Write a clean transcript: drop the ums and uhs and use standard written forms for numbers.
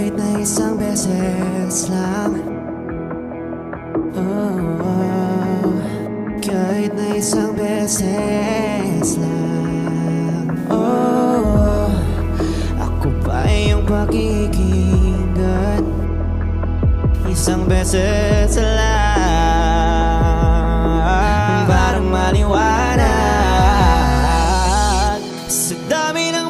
Kahit na isang beses lang, oh, kahit na isang beses lang, oh, ako pa iyong pakikinggan. Isang beses lang, parang maliwanag sa dami ng